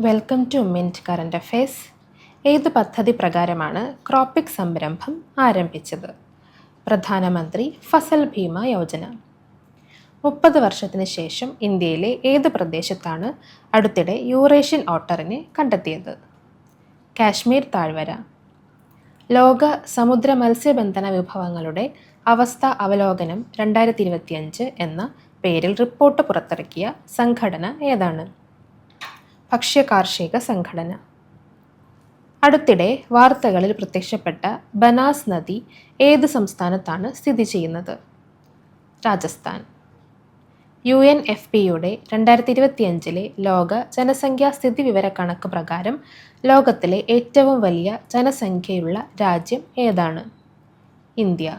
Welcome to Mint current affairs. ഏത് പദ്ധതി പ്രകാരമാണ് ക്രോപ്പിക് സംരംഭം ആരംഭിച്ചത്? പ്രധാനമന്ത്രി ഫസൽ ഭീമ യോജന. 30 വർഷത്തിന് ശേഷം ഇന്ത്യയിലെ ഏത് പ്രദേശത്താണ് അടുത്തിടെ യൂറേഷ്യൻ ഓട്ടറിനെ കണ്ടെത്തിയത്? കാശ്മീർ താഴ്വര. ലോക സമുദ്ര മത്സ്യബന്ധന വിഭവങ്ങളുടെ അവസ്ഥ അവലോകനം 2025 എന്ന പേരിൽ റിപ്പോർട്ട് പുറത്തിറക്കിയ സംഘടന ഏതാണ്? ഭക്ഷ്യകാർഷിക സംഘടന. അടുത്തിടെ വാർത്തകളിൽ പ്രത്യക്ഷപ്പെട്ട ബനാസ് നദി ഏത് സംസ്ഥാനത്താണ് സ്ഥിതി ചെയ്യുന്നത്? രാജസ്ഥാൻ. UNFPയുടെ 2025 ലോക ജനസംഖ്യാ സ്ഥിതിവിവരക്കണക്ക് പ്രകാരം ലോകത്തിലെ ഏറ്റവും വലിയ ജനസംഖ്യയുള്ള രാജ്യം ഏതാണ്? ഇന്ത്യ.